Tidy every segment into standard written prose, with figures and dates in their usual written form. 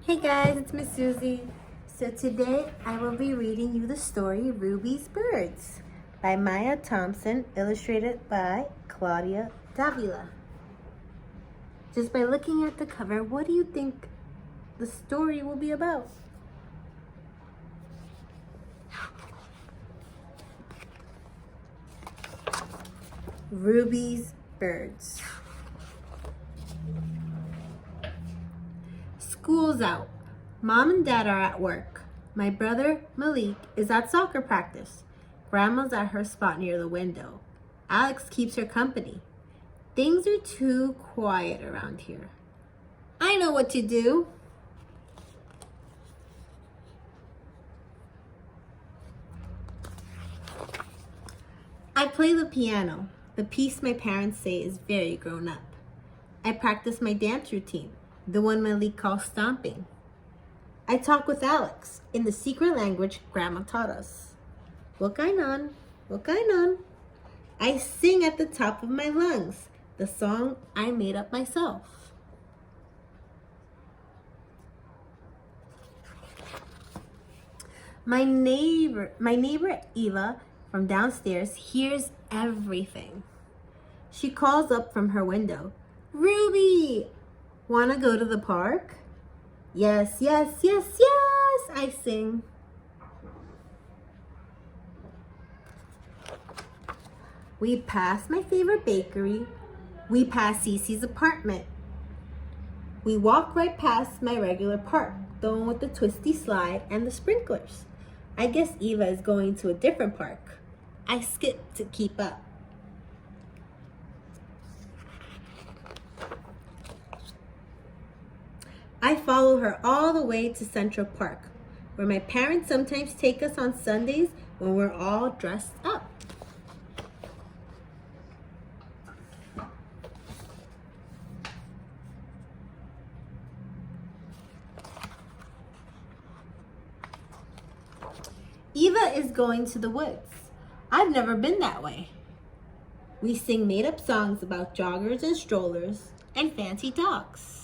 Hey guys, it's Miss Susie. So today I will be reading you the story Ruby's Birds by Maya Thompson, illustrated by Claudia Davila. Just by looking at the cover, what do you think the story will be about? Ruby's Birds. School's out. Mom and Dad are at work. My brother, Malik, is at soccer practice. Grandma's at her spot near the window. Alex keeps her company. Things are too quiet around here. I know what to do. I play the piano, the piece my parents say is very grown up. I practice my dance routine, the one Malik calls stomping. I talk with Alex in the secret language Grandma taught us. Wakainan, wakainan. I sing at the top of my lungs, the song I made up myself. My neighbor Eva from downstairs hears everything. She calls up from her window, Ruby, wanna go to the park? Yes, yes, yes, yes, I sing. We pass my favorite bakery. We pass Cece's apartment. We walk right past my regular park, the one with the twisty slide and the sprinklers. I guess Eva is going to a different park. I skip to keep up. I follow her all the way to Central Park, where my parents sometimes take us on Sundays when we're all dressed up. Eva is going to the woods. I've never been that way. We sing made-up songs about joggers and strollers and fancy dogs.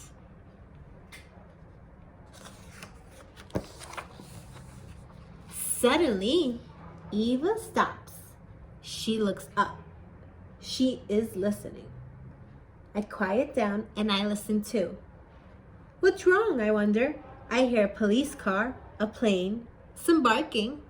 Suddenly, Eva stops. She looks up. She is listening. I quiet down and I listen too. What's wrong, I wonder? I hear a police car, a plane, some barking.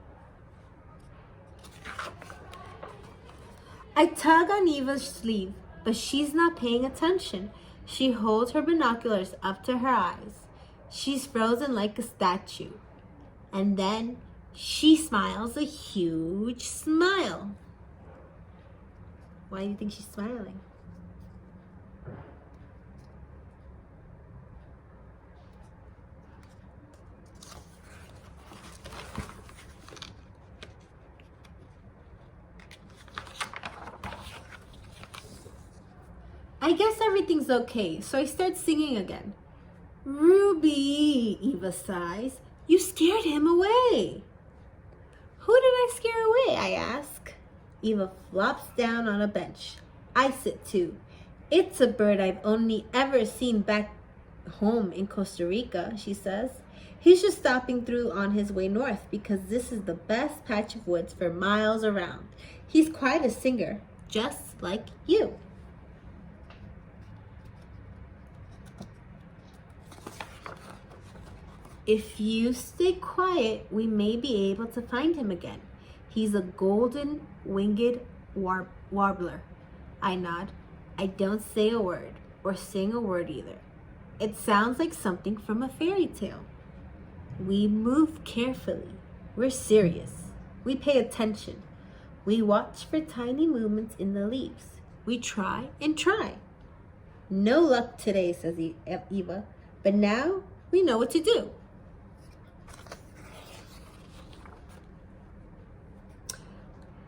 I tug on Eva's sleeve, but she's not paying attention. She holds her binoculars up to her eyes. She's frozen like a statue. And then she smiles a huge smile. Why do you think she's smiling? I guess everything's okay, so I start singing again. Ruby, Eva sighs. You scared him away. Who did I scare away, I ask. Eva flops down on a bench. I sit too. It's a bird I've only ever seen back home in Costa Rica, she says. He's just stopping through on his way north because this is the best patch of woods for miles around. He's quite a singer, just like you. If you stay quiet, we may be able to find him again. He's a golden winged warbler. I nod. I don't say a word or sing a word either. It sounds like something from a fairy tale. We move carefully. We're serious. We pay attention. We watch for tiny movements in the leaves. We try and try. No luck today, says Eva, but now we know what to do.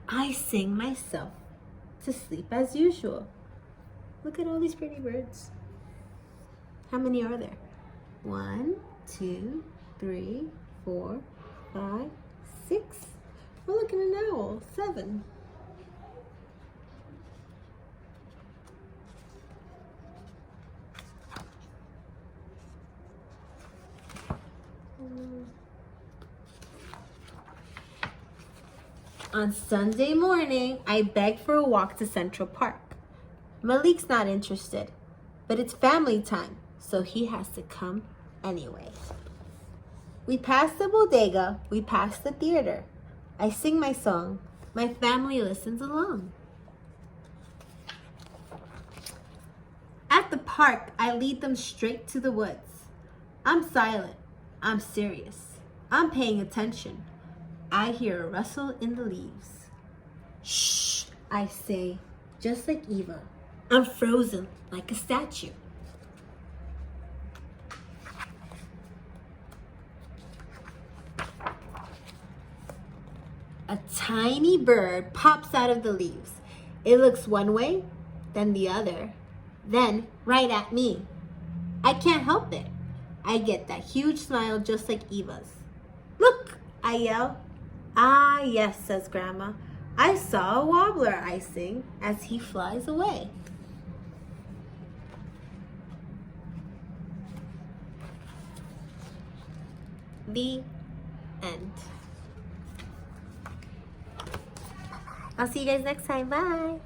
I sing myself to sleep as usual. Look at all these pretty birds. How many are there? 1, 2, 3, 4, 5, 6. Oh, look at an owl. 7. On Sunday morning, I begged for a walk to Central Park. Malik's not interested, but it's family time, so he has to come anyway. We pass the bodega, we pass the theater. I sing my song, my family listens along. At the park, I lead them straight to the woods. I'm silent, I'm serious, I'm paying attention. I hear a rustle in the leaves. Shh, I say, just like Eva. I'm frozen like a statue. A tiny bird pops out of the leaves. It looks one way, then the other, then right at me. I can't help it. I get that huge smile just like Eva's. Look, I yell. Ah, yes, says Grandma. I saw a warbler, I sing, as he flies away. The end. I'll see you guys next time. Bye.